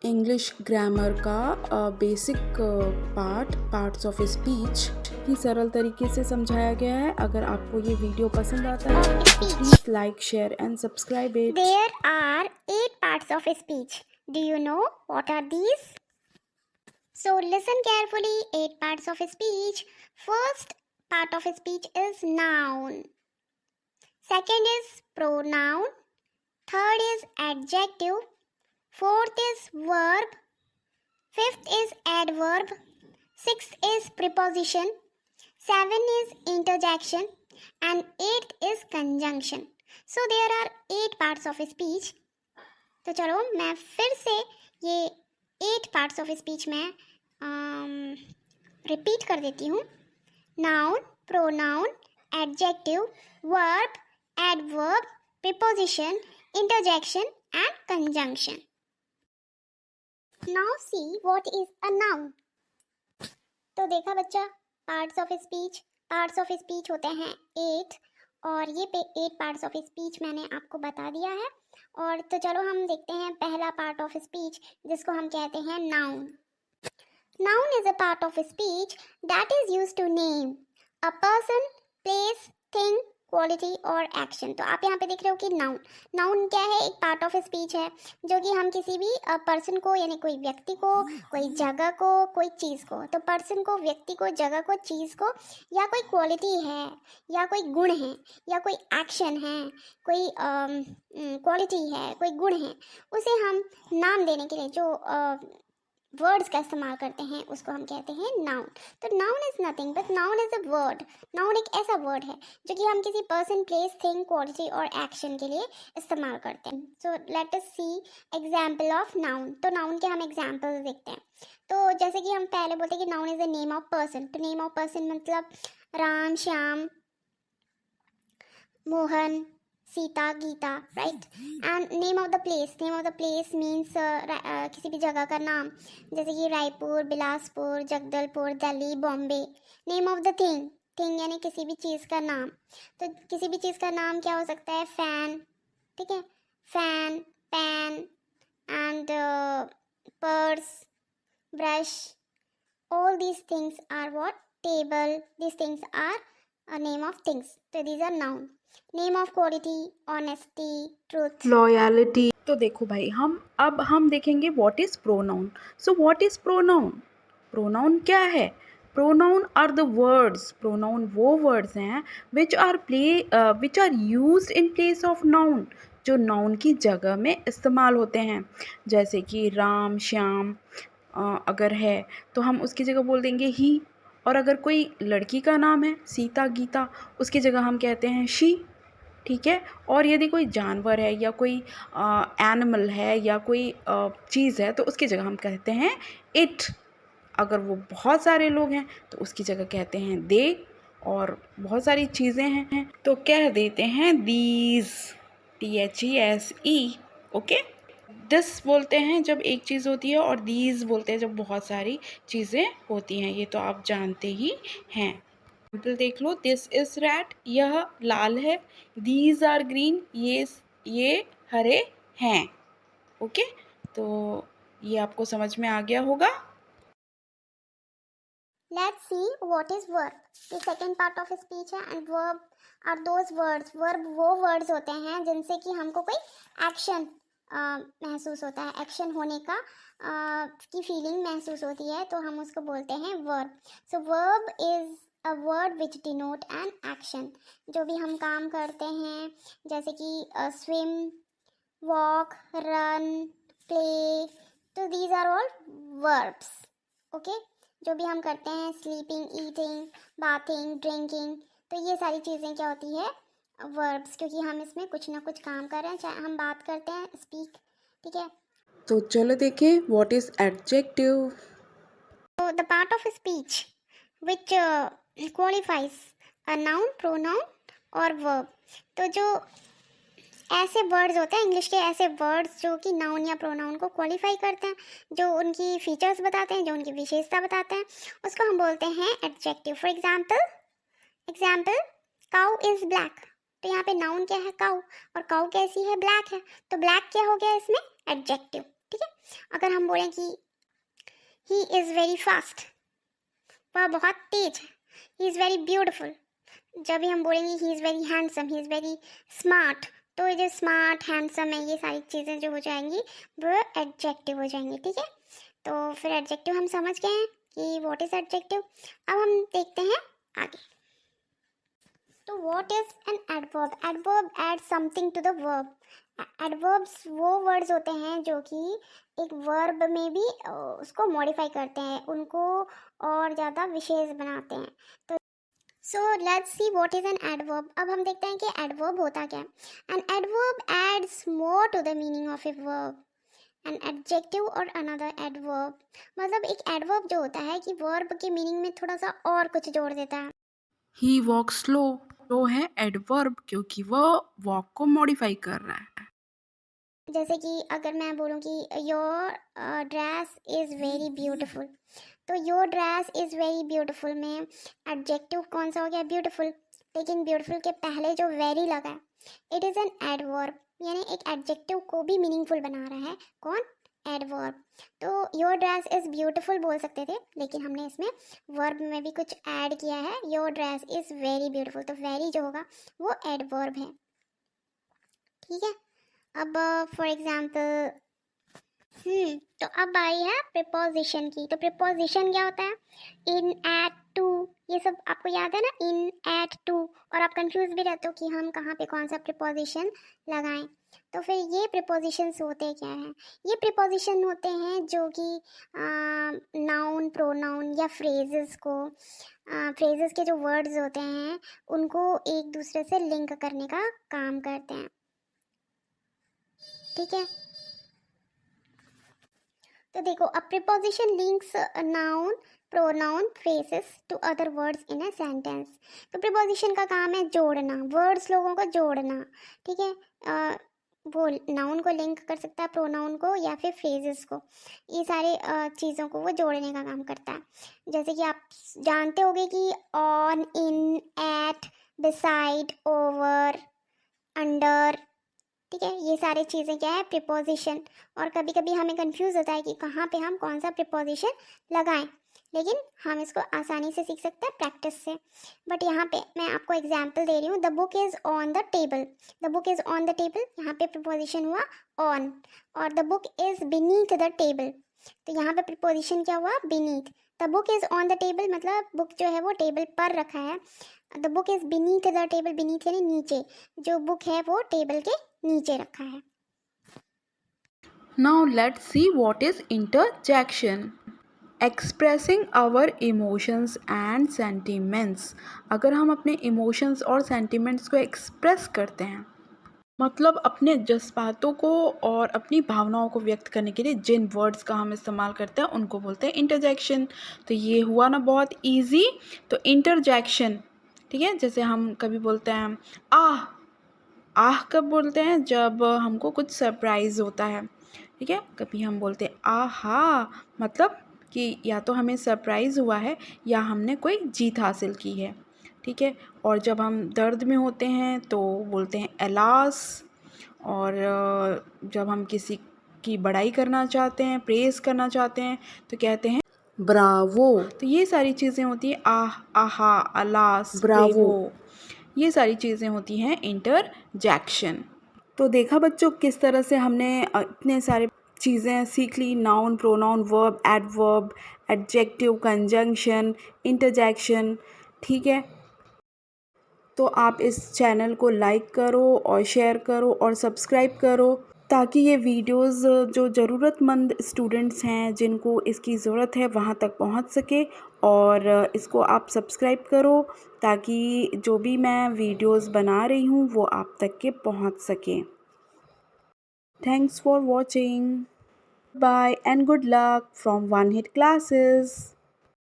English grammar का basic parts of speech ही सरल तरीके से समझाया गया है। अगर आपको ये वीडियो पसंद आता है तो please like, share and subscribe it. There are 8 parts of speech. Do you know what are these? So listen carefully. 8 parts of speech. First part of speech is noun. Second is pronoun. Third is adjective. Fourth is verb. Fifth is adverb. Sixth is preposition. Seven is interjection. And eighth is conjunction. So there are 8 parts of speech. तो चलो मैं फिर से ये 8 parts of speech में repeat कर देती हूँ। Noun, pronoun, adjective, verb, adverb, preposition, interjection and conjunction. Now see what is a noun. तो देखा बच्चा, पार्ट्स ऑफ स्पीच होते हैं 8 और ये 8 पार्ट्स ऑफ स्पीच मैंने आपको बता दिया है। और तो चलो हम देखते हैं पहला पार्ट ऑफ स्पीच जिसको हम कहते हैं noun. Noun is a part of speech that is used to name a person, place, thing, quality और एक्शन। तो आप यहाँ पे देख रहे हो कि नाउन क्या है, एक पार्ट ऑफ स्पीच है जो कि हम किसी भी पर्सन को, यानी कोई व्यक्ति को, कोई जगह को, कोई चीज़ को, तो पर्सन को, व्यक्ति को, जगह को, चीज़ को, या कोई क्वालिटी है या कोई गुण है या कोई एक्शन है, कोई क्वालिटी है, कोई गुण है, उसे हम नाम देने के लिए जो वर्ड्स का इस्तेमाल करते हैं उसको हम कहते हैं नाउन। तो noun is nothing but noun is a word. Noun एक ऐसा वर्ड है जो कि हम किसी पर्सन, प्लेस, थिंग, क्वालिटी और एक्शन के लिए इस्तेमाल करते हैं। So let us see example of noun. तो नाउन के हम एग्जाम्पल देखते हैं। तो जैसे कि हम पहले बोलते हैं कि noun is a name of person. तो नेम ऑफ पर्सन मतलब Ram, Shyam, Mohan, Sita, Gita, right. And name of the place means किसी भी जगह का नाम, जैसे कि Raipur, Bilaspur, Jagdalpur, Delhi, Bombay. Name of the thing यानी किसी भी चीज़ का नाम। तो किसी भी चीज़ का नाम क्या हो सकता है, फैन, ठीक है, fan, pen and purse, brush, all these things are what, table, these things are a name of things. So these are noun. Name of quality, honesty, truth, loyalty. तो देखो भाई, हम देखेंगे what is pronoun. So what is pronoun? Pronoun क्या है? Pronoun are the words. Pronoun वो words हैं which are used in place of noun, जो नाउन की जगह में इस्तेमाल होते हैं। जैसे कि राम, श्याम अगर है तो हम उसकी जगह बोल देंगे ही। और अगर कोई लड़की का नाम है सीता, गीता, उसकी जगह हम कहते हैं शी, ठीक है। और यदि कोई जानवर है या कोई एनिमल है या कोई चीज़ है तो उसकी जगह हम कहते हैं इट। अगर वो बहुत सारे लोग हैं तो उसकी जगह कहते हैं दे। और बहुत सारी चीज़ें हैं तो कह देते हैं दीज, THESE, ओके। दिस बोलते हैं जब एक चीज़ होती है और दीज बोलते हैं जब बहुत सारी चीज़ें होती हैं। ये तो आप जानते ही हैं। एग्जाम्पल देख लो, दिस इज रेड, यह लाल है। दीज आर ग्रीन, ये हरे हैं, ओके। तो ये आपको समझ में आ गया होगा। let's see what is verb. The second part of speech है and verb are those words. verb वो words होते हैं जिनसे कि हमको कोई एक्शन महसूस होता है, एक्शन होने का की फीलिंग महसूस होती है, तो हम उसको बोलते हैं verb. So verb is a word which denote an action. जो भी हम काम करते हैं जैसे कि स्विम, वॉक, रन, प्ले, तो these are all verbs, okay. जो भी हम करते हैं, स्लीपिंग, ईटिंग, बाथिंग, ड्रिंकिंग, तो ये सारी चीज़ें क्या होती है, वर्ब्स, क्योंकि हम इसमें कुछ ना कुछ काम कर रहे हैं, चाहे हम बात करते हैं, स्पीक, ठीक है। तो चलो देखें व्हाट इज एडजेक्टिव। तो the part of speech which qualifies a noun, pronoun और वर्ब। तो जो ऐसे वर्ड्स होते हैं, इंग्लिश के ऐसे वर्ड्स जो कि नाउन या प्रोनाउन को क्वालिफाई करते हैं, जो उनकी फीचर्स बताते हैं, जो उनकी विशेषता बताते हैं, उसको हम बोलते हैं adjective. For example cow is black. तो यहाँ पे नाउन क्या है, काउ, और काउ कैसी है, ब्लैक है, तो ब्लैक क्या हो गया इसमें, एडजेक्टिव। ठीक है। अगर हम बोलें कि ही इज़ वेरी फास्ट, वह बहुत तेज है, ही इज़ वेरी ब्यूटिफुल। जब भी हम बोलेंगे he is very handsome, he is very smart, तो ये जो स्मार्ट हैंडसम है ये सारी चीज़ें जो हो जाएंगी वो एडजेक्टिव हो जाएंगी। ठीक है, तो फिर एडजेक्टिव हम समझ गए हैं कि व्हाट इज़ एडजेक्टिव। अब हम देखते हैं आगे। तो what is an adverb? Adverb add something to the verb. Adverbs वो वर्ड्स होते हैं जो कि एक वर्ब में भी उसको मॉडिफाई करते हैं, उनको और ज़्यादा विशेष बनाते हैं। तो so let's see what is an adverb. अब हम देखते हैं कि एडवर्ब होता क्या है। An adverb adds more to the meaning of a verb, an adjective और अनदर एडवर्ब। मतलब एक एडवर्ब जो होता है कि वर्ब के मीनिंग में थोड़ा सा और कुछ जोड़ देता है। ही वॉक स्लो है एडवर्ब क्योंकि वह वॉक को मॉडिफाई कर रहा है। जैसे कि अगर मैं बोलूँ कि your dress is very beautiful, तो your dress is very beautiful में एडजेक्टिव कौन सा हो गया? ब्यूटीफुल। लेकिन ब्यूटीफुल के पहले जो वेरी लगा है, इट इज़ एन एडवर्ब, यानी एक एडजेक्टिव को भी मीनिंगफुल बना रहा है कौन? एडवर्ब। तो योर ड्रेस इज़ ब्यूटीफुल बोल सकते थे, लेकिन हमने इसमें वर्ब में भी कुछ ऐड किया है, your dress is very beautiful, तो वेरी जो होगा वो एडवर्ब है। ठीक है, अब फॉर एग्जाम्पल तो अब आई है प्रिपोजिशन की। तो प्रिपोजिशन क्या होता है? इन, एट, टू, ये सब आपको याद है ना, इन, एट, टू। और आप कंफ्यूज भी रहते हो कि हम कहाँ पे कौन सा प्रिपोजिशन लगाएं। तो फिर ये प्रिपोजिशंस होते क्या हैं? ये प्रिपोजिशन होते हैं जो कि नाउन, प्रोनाउन या फ्रेजेस को, फ्रेजेस के जो वर्ड्स होते हैं उनको एक दूसरे से लिंक करने का काम करते हैं। ठीक है, तो देखो, a preposition links noun, pronoun, phrases to other words in a sentence. तो प्रीपोजिशन का काम है जोड़ना, वर्ड्स लोगों को जोड़ना। ठीक है, वो नाउन को लिंक कर सकता है प्रोनाउन को या फिर फ्रेजेस को, ये सारे चीज़ों को वो जोड़ने का काम करता है। जैसे कि आप जानते होंगे कि on, in, at, beside, over, under. ठीक है, ये सारी चीज़ें क्या है? प्रिपोजिशन। और कभी कभी हमें कंफ्यूज होता है कि कहाँ पे हम कौन सा प्रिपोजिशन लगाएं, लेकिन हम इसको आसानी से सीख सकते हैं प्रैक्टिस से। बट यहाँ पे मैं आपको एग्जांपल दे रही हूँ, the book is on the table. The book is on the table, यहाँ पे प्रिपोजिशन हुआ ऑन। और the book is beneath the table, तो यहाँ पे प्रिपोजिशन क्या हुआ? Beneath. The book is on the table मतलब बुक जो है वो टेबल पर रखा है। The book is beneath the table, beneath यानी नीचे, जो बुक है वो टेबल के नीचे रखा है। Now let's see what is interjection. Expressing our emotions and sentiments. अगर हम अपने emotions और sentiments को express करते हैं, मतलब अपने जज्बातों को और अपनी भावनाओं को व्यक्त करने के लिए जिन वर्ड्स का हम इस्तेमाल करते हैं उनको बोलते हैं इंटरजेक्शन। तो ये हुआ ना बहुत इजी। तो इंटरजेक्शन, ठीक है, जैसे हम कभी बोलते हैं आह। आह कब बोलते हैं? जब हमको कुछ सरप्राइज़ होता है। ठीक है, कभी हम बोलते हैं आहा, मतलब कि या तो हमें सरप्राइज़ हुआ है या हमने कोई जीत हासिल की है। ठीक है, और जब हम दर्द में होते हैं तो बोलते हैं एलास। और जब हम किसी की बड़ाई करना चाहते हैं, प्रेज़ करना चाहते हैं, तो कहते हैं ब्रावो। तो ये सारी चीज़ें होती हैं, आह, आहा, अलास, ब्रावो, ये सारी चीज़ें होती हैं इंटरजेक्शन। तो देखा बच्चों किस तरह से हमने इतने सारे चीज़ें सीख ली, noun, pronoun, verb, adverb, adjective, conjunction, interjection. ठीक है, तो आप इस चैनल को लाइक करो और शेयर करो और सब्सक्राइब करो, ताकि ये वीडियोस जो ज़रूरतमंद स्टूडेंट्स हैं जिनको इसकी ज़रूरत है वहाँ तक पहुँच सके। और इसको आप सब्सक्राइब करो ताकि जो भी मैं वीडियोस बना रही हूँ वो आप तक के पहुँच सकें। Thanks for watching. Bye and good luck from One Hit Classes.